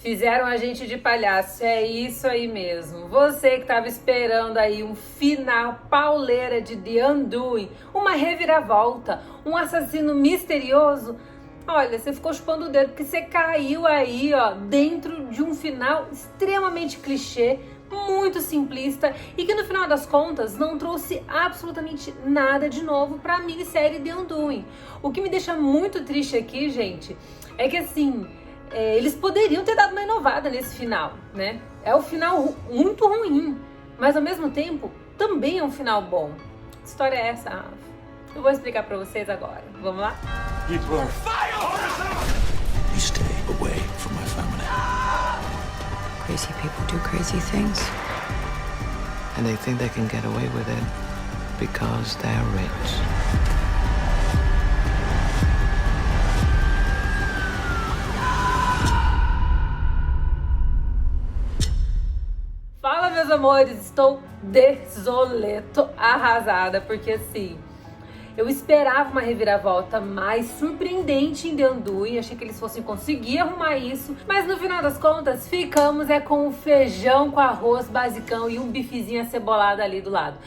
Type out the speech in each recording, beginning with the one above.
Fizeram a gente de palhaço, é isso aí mesmo. Você que estava esperando aí um final pauleira de The Undoing, uma reviravolta, um assassino misterioso, olha, você ficou chupando o dedo porque você caiu aí, ó, dentro de um final extremamente clichê, muito simplista e que no final das contas não trouxe absolutamente nada de novo para a minissérie The Undoing. O que me deixa muito triste aqui, gente, é que assim, eles poderiam ter dado uma inovada nesse final, né? É um final muito ruim, mas ao mesmo tempo também é um final bom. Que história é essa, Rafa? Eu vou explicar pra vocês agora. Vamos lá? You stay away from my family. Crazy people do crazy things. And they think they can get away with it because they're rich. Fala, meus amores, estou desoleto, arrasada, porque assim, eu esperava uma reviravolta mais surpreendente em The Undoing, achei que eles fossem conseguir arrumar isso, mas no final das contas ficamos com um feijão com arroz basicão e um bifezinho acebolado ali do lado.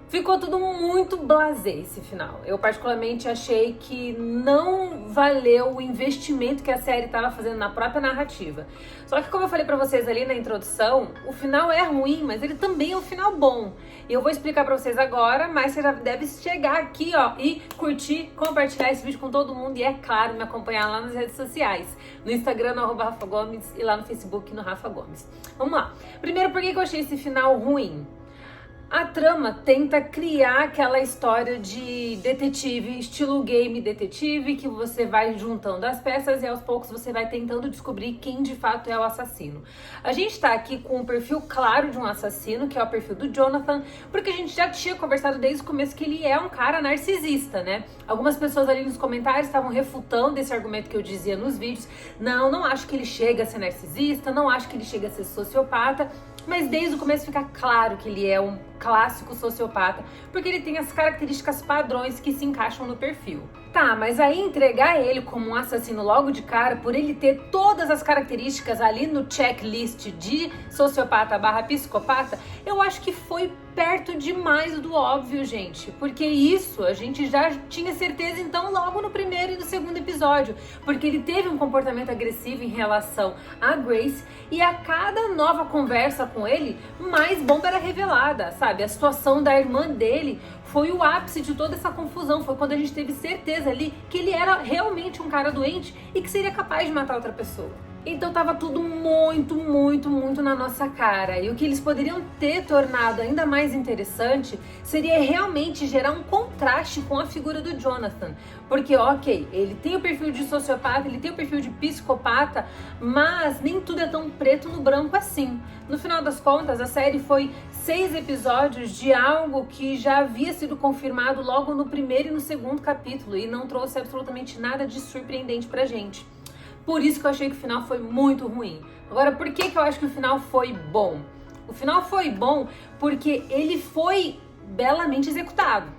Ficou tudo muito blasé esse final. Eu particularmente achei que não valeu o investimento que a série estava fazendo na própria narrativa. Só que como eu falei pra vocês ali na introdução, o final é ruim, mas ele também é um final bom. E eu vou explicar pra vocês agora, mas você já deve chegar aqui, ó, e curtir, compartilhar esse vídeo com todo mundo e, é claro, me acompanhar lá nas redes sociais. No Instagram, no @Rafa Gomes, e lá no Facebook, no Rafa Gomes. Vamos lá. Primeiro, por que eu achei esse final ruim? A trama tenta criar aquela história de detetive, estilo game detetive, que você vai juntando as peças e aos poucos você vai tentando descobrir quem de fato é o assassino. A gente tá aqui com um perfil claro de um assassino, que é o perfil do Jonathan, porque a gente já tinha conversado desde o começo que ele é um cara narcisista, né? Algumas pessoas ali nos comentários estavam refutando esse argumento que eu dizia nos vídeos. Não acho que ele chega a ser narcisista, não acho que ele chega a ser sociopata, mas desde o começo fica claro que ele é um clássico sociopata, porque ele tem as características padrões que se encaixam no perfil. Tá, mas aí entregar ele como um assassino logo de cara, por ele ter todas as características ali no checklist de sociopata / psicopata, eu acho que foi perto demais do óbvio, gente. Porque isso a gente já tinha certeza então logo no primeiro e no segundo episódio, porque ele teve um comportamento agressivo em relação a Grace e a cada nova conversa com ele, mais bomba era revelada, sabe? A situação da irmã dele foi o ápice de toda essa confusão, foi quando a gente teve certeza ali que ele era realmente um cara doente e que seria capaz de matar outra pessoa. Então tava tudo muito na nossa cara. E o que eles poderiam ter tornado ainda mais interessante seria realmente gerar um contraste com a figura do Jonathan. Porque, ok, ele tem o perfil de sociopata, ele tem o perfil de psicopata, mas nem tudo é tão preto no branco assim. No final das contas, a série foi 6 episódios de algo que já havia sido confirmado logo no primeiro e no segundo capítulo e não trouxe absolutamente nada de surpreendente pra gente. Por isso que eu achei que o final foi muito ruim. Agora, por que eu acho que o final foi bom? O final foi bom porque ele foi belamente executado.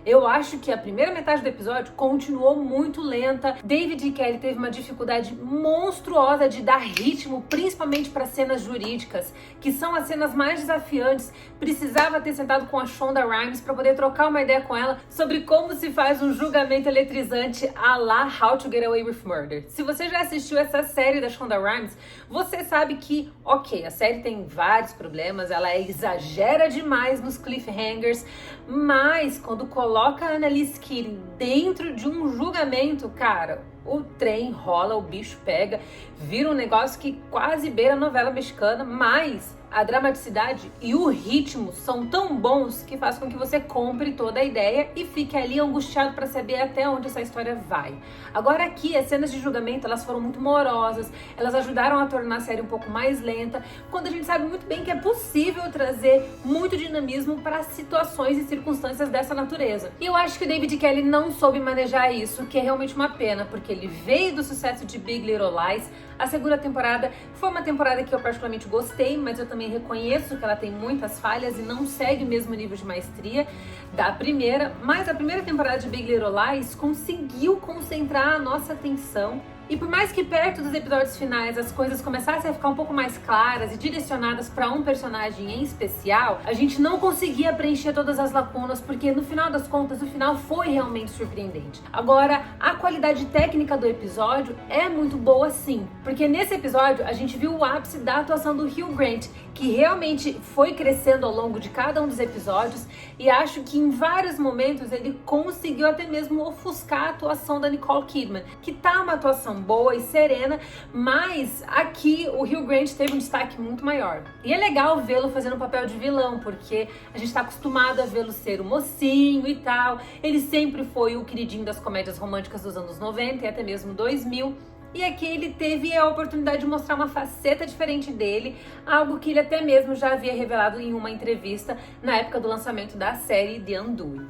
Eu acho que a primeira metade do episódio continuou muito lenta. David e Kelly teve uma dificuldade monstruosa de dar ritmo, principalmente para cenas jurídicas, que são as cenas mais desafiantes. Precisava ter sentado com a Shonda Rhimes para poder trocar uma ideia com ela sobre como se faz um julgamento eletrizante à la How to Get Away with Murder. Se você já assistiu essa série da Shonda Rhimes, você sabe que, ok, a série tem vários problemas, ela exagera demais nos cliffhangers, mas quando coloca a Annalise Keating dentro de um julgamento, cara, o trem rola, o bicho pega, vira um negócio que quase beira a novela mexicana, mas a dramaticidade e o ritmo são tão bons que faz com que você compre toda a ideia e fique ali angustiado para saber até onde essa história vai. Agora aqui, as cenas de julgamento, elas foram muito morosas, elas ajudaram a tornar a série um pouco mais lenta, quando a gente sabe muito bem que é possível trazer muito dinamismo para situações e circunstâncias dessa natureza. E eu acho que o David Kelly não soube manejar isso, que é realmente uma pena, porque ele veio do sucesso de Big Little Lies. A segunda temporada foi uma temporada que eu particularmente gostei, mas eu também reconheço que ela tem muitas falhas e não segue o mesmo nível de maestria da primeira, mas a primeira temporada de Big Little Lies conseguiu concentrar a nossa atenção E por mais que perto dos episódios finais as coisas começassem a ficar um pouco mais claras e direcionadas para um personagem em especial, a gente não conseguia preencher todas as lacunas, porque no final das contas o final foi realmente surpreendente. Agora, a qualidade técnica do episódio é muito boa sim, porque nesse episódio a gente viu o ápice da atuação do Hugh Grant, que realmente foi crescendo ao longo de cada um dos episódios, e acho que em vários momentos ele conseguiu até mesmo ofuscar a atuação da Nicole Kidman, que tá uma atuação boa e serena, mas aqui o Hugh Grant teve um destaque muito maior. E é legal vê-lo fazendo um papel de vilão, porque a gente tá acostumado a vê-lo ser o mocinho e tal. Ele sempre foi o queridinho das comédias românticas dos anos 90 e até mesmo 2000. E aqui ele teve a oportunidade de mostrar uma faceta diferente dele, algo que ele até mesmo já havia revelado em uma entrevista na época do lançamento da série The Undoing.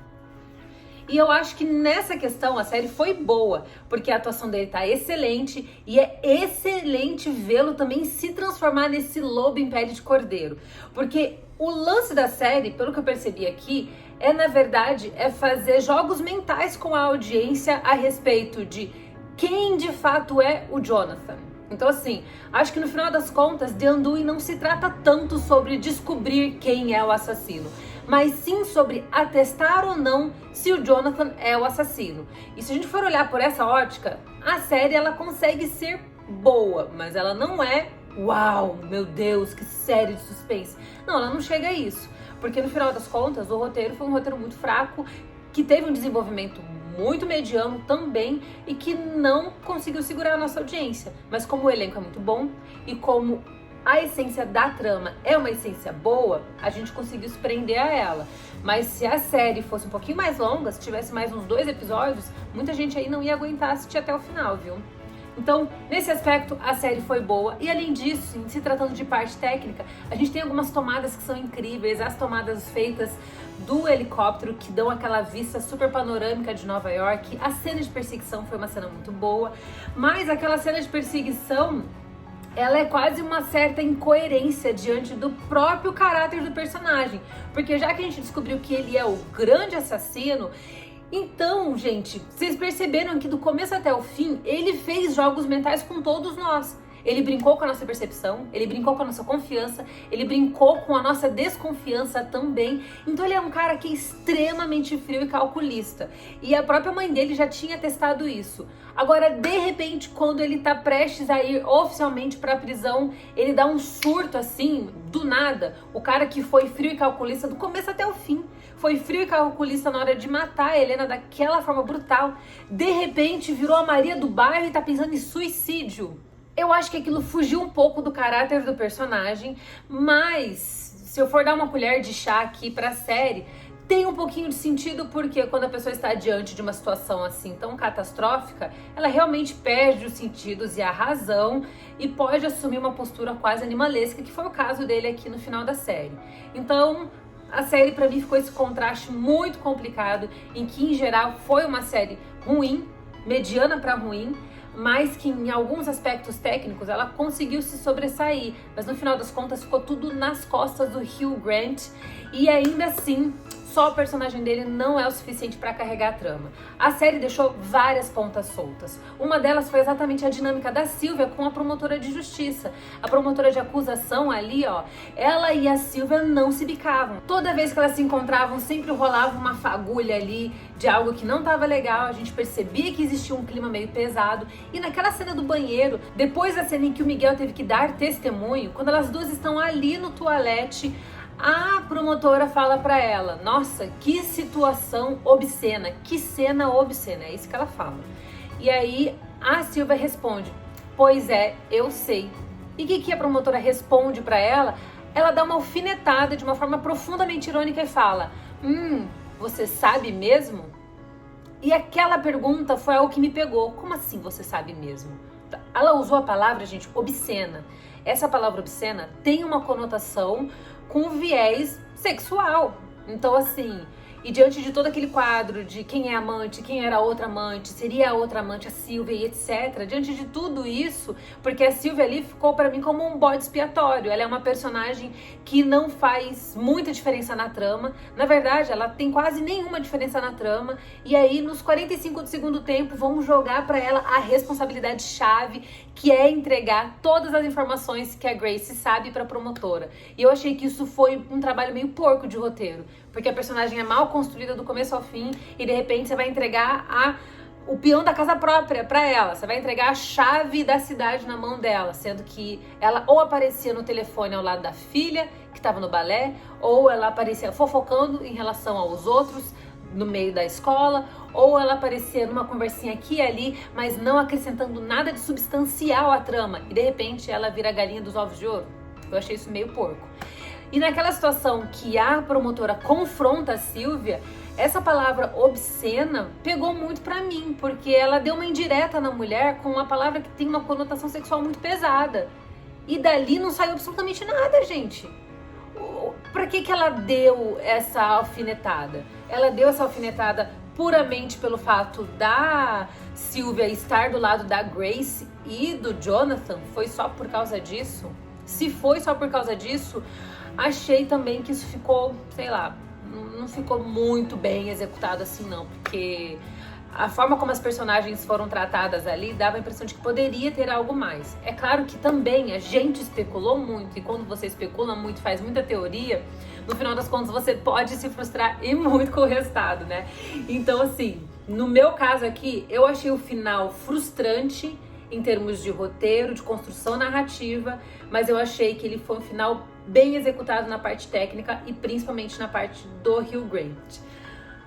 E eu acho que nessa questão a série foi boa, porque a atuação dele tá excelente e é excelente vê-lo também se transformar nesse lobo em pele de cordeiro. Porque o lance da série, pelo que eu percebi aqui, na verdade, fazer jogos mentais com a audiência a respeito de quem de fato é o Jonathan. Então assim, acho que no final das contas, The Undoing não se trata tanto sobre descobrir quem é o assassino, mas sim sobre atestar ou não se o Jonathan é o assassino. E se a gente for olhar por essa ótica, a série ela consegue ser boa, mas ela não é uau, meu Deus, que série de suspense. Não, ela não chega a isso, porque no final das contas o roteiro foi um roteiro muito fraco, que teve um desenvolvimento muito mediano também e que não conseguiu segurar a nossa audiência. Mas como o elenco é muito bom e como a essência da trama é uma essência boa, a gente conseguiu se prender a ela. Mas se a série fosse um pouquinho mais longa, se tivesse mais uns 2 episódios, muita gente aí não ia aguentar assistir até o final, viu? Então, nesse aspecto, a série foi boa. E além disso, em se tratando de parte técnica, a gente tem algumas tomadas que são incríveis. As tomadas feitas do helicóptero, que dão aquela vista super panorâmica de Nova York. A cena de perseguição foi uma cena muito boa. Mas aquela cena de perseguição, ela é quase uma certa incoerência diante do próprio caráter do personagem. Porque já que a gente descobriu que ele é o grande assassino, então, gente, vocês perceberam que do começo até o fim, ele fez jogos mentais com todos nós. Ele brincou com a nossa percepção, ele brincou com a nossa confiança, ele brincou com a nossa desconfiança também. Então ele é um cara que é extremamente frio e calculista. E a própria mãe dele já tinha testado isso. Agora, de repente, quando ele tá prestes a ir oficialmente pra prisão, ele dá um surto assim, do nada. O cara que foi frio e calculista do começo até o fim, foi frio e calculista na hora de matar a Helena daquela forma brutal, de repente virou a Maria do bairro e tá pensando em suicídio. Eu acho que aquilo fugiu um pouco do caráter do personagem, mas se eu for dar uma colher de chá aqui pra série, tem um pouquinho de sentido, porque quando a pessoa está diante de uma situação assim tão catastrófica, ela realmente perde os sentidos e a razão e pode assumir uma postura quase animalesca, que foi o caso dele aqui no final da série. Então, a série pra mim ficou esse contraste muito complicado, em que em geral foi uma série ruim, mediana pra ruim, mas que em alguns aspectos técnicos ela conseguiu se sobressair, mas no final das contas ficou tudo nas costas do Hugh Grant e ainda assim só o personagem dele não é o suficiente para carregar a trama. A série deixou várias pontas soltas. Uma delas foi exatamente a dinâmica da Sylvia com a promotora de justiça. A promotora de acusação ali, ó, ela e a Sylvia não se bicavam. Toda vez que elas se encontravam, sempre rolava uma fagulha ali de algo que não estava legal. A gente percebia que existia um clima meio pesado. E naquela cena do banheiro, depois da cena em que o Miguel teve que dar testemunho, quando elas duas estão ali no toalete, a promotora fala pra ela: nossa, que situação obscena, que cena obscena, é isso que ela fala. E aí a Sylvia responde: pois é, eu sei. E o que a promotora responde pra ela? Ela dá uma alfinetada de uma forma profundamente irônica e fala: você sabe mesmo? E aquela pergunta foi algo que me pegou. Como assim você sabe mesmo? Ela usou a palavra, gente, obscena. Essa palavra obscena tem uma conotação com viés sexual. Então, assim, E diante de todo aquele quadro de quem é amante, quem era a outra amante, seria a outra amante a Sylvia e etc. Diante de tudo isso, porque a Sylvia ali ficou pra mim como um bode expiatório. Ela é uma personagem que não faz muita diferença na trama. Na verdade, ela tem quase nenhuma diferença na trama. E aí, nos 45 do segundo tempo, vamos jogar pra ela a responsabilidade chave, que é entregar todas as informações que a Grace sabe pra promotora. E eu achei que isso foi um trabalho meio porco de roteiro, porque a personagem é mal construída do começo ao fim e de repente você vai entregar o peão da casa própria pra ela, você vai entregar a chave da cidade na mão dela, sendo que ela ou aparecia no telefone ao lado da filha, que estava no balé, ou ela aparecia fofocando em relação aos outros no meio da escola, ou ela aparecia numa conversinha aqui e ali, mas não acrescentando nada de substancial à trama, e de repente ela vira a galinha dos ovos de ouro. Eu achei isso meio porco. E naquela situação que a promotora confronta a Sylvia, essa palavra obscena pegou muito pra mim, porque ela deu uma indireta na mulher com uma palavra que tem uma conotação sexual muito pesada. E dali não saiu absolutamente nada, gente. Pra que ela deu essa alfinetada? Ela deu essa alfinetada puramente pelo fato da Sylvia estar do lado da Grace e do Jonathan? Foi só por causa disso? Se foi só por causa disso, achei também que isso ficou, sei lá, não ficou muito bem executado assim não, porque a forma como as personagens foram tratadas ali dava a impressão de que poderia ter algo mais. É claro que também a gente especulou muito, e quando você especula muito, faz muita teoria, no final das contas você pode se frustrar e muito com o resultado, né? Então assim, no meu caso aqui, eu achei o final frustrante em termos de roteiro, de construção narrativa, mas eu achei que ele foi um final bem executado na parte técnica e principalmente na parte do Hugh Grant.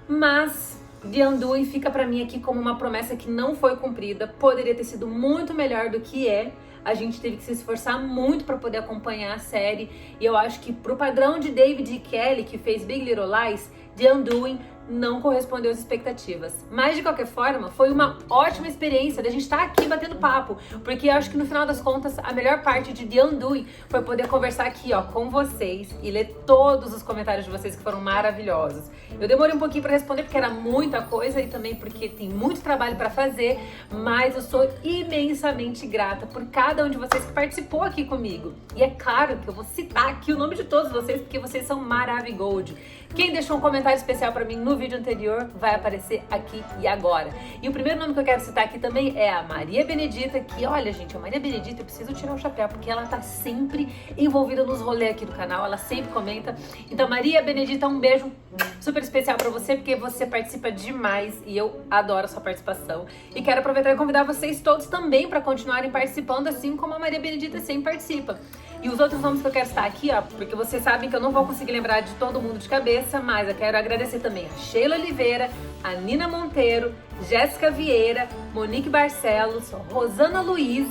Mas The Undoing fica pra mim aqui como uma promessa que não foi cumprida, poderia ter sido muito melhor do que é. A gente teve que se esforçar muito para poder acompanhar a série, e eu acho que pro padrão de David E. Kelley, que fez Big Little Lies, The Undoing não correspondeu às expectativas. Mas de qualquer forma, foi uma ótima experiência da gente estar aqui batendo papo, porque eu acho que no final das contas a melhor parte de The Undoing foi poder conversar aqui, ó, com vocês e ler todos os comentários de vocês que foram maravilhosos. Eu demorei um pouquinho para responder porque era muita coisa e também porque tem muito trabalho para fazer, mas eu sou imensamente grata por cada um de vocês que participou aqui comigo. E é claro que eu vou citar aqui o nome de todos vocês porque vocês são maravigold. Quem deixou um comentário especial para mim no vídeo anterior vai aparecer aqui e agora. E o primeiro nome que eu quero citar aqui também é a Maria Benedita, que olha, gente, a Maria Benedita, eu preciso tirar o chapéu, porque ela tá sempre envolvida nos rolês aqui do canal, ela sempre comenta. Então, Maria Benedita, um beijo super especial pra você, porque você participa demais e eu adoro a sua participação. E quero aproveitar e convidar vocês todos também para continuarem participando, assim como a Maria Benedita sempre participa. E os outros nomes que eu quero citar aqui, ó, porque vocês sabem que eu não vou conseguir lembrar de todo mundo de cabeça, mas eu quero agradecer também a Sheila Oliveira, a Nina Monteiro, Jéssica Vieira, Monique Barcelos, Rosana Luiz,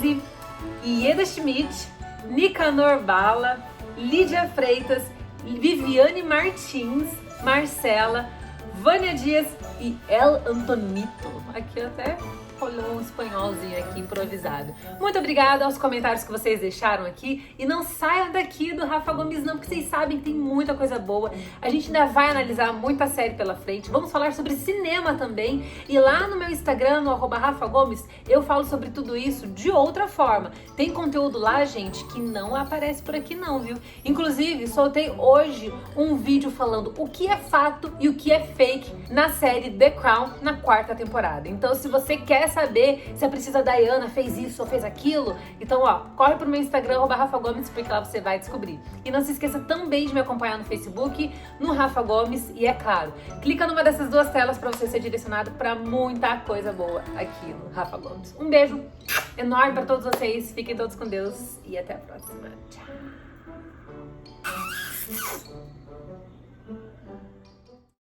Ieda Schmidt, Nicanor Bala, Lídia Freitas, Viviane Martins, Marcela, Vânia Dias e El Antonito. Aqui até rolou um espanholzinho aqui improvisado. Muito obrigada aos comentários que vocês deixaram aqui. E não saiam daqui do Rafa Gomes não, porque vocês sabem que tem muita coisa boa. A gente ainda vai analisar muita série pela frente. Vamos falar sobre cinema também. E lá no meu Instagram, no @Rafa Gomes, eu falo sobre tudo isso de outra forma. Tem conteúdo lá, gente, que não aparece por aqui não, viu? Inclusive, soltei hoje um vídeo falando o que é fato e o que é fake na série The Crown na 4ª temporada. Então, se você quer saber se a Princesa Diana fez isso ou fez aquilo, então ó, corre pro meu Instagram, @Rafa Gomes, porque lá você vai descobrir. E não se esqueça também de me acompanhar no Facebook, no Rafa Gomes, e é claro, clica numa dessas duas telas para você ser direcionado para muita coisa boa aqui no Rafa Gomes. Um beijo enorme para todos vocês, fiquem todos com Deus e até a próxima. Tchau!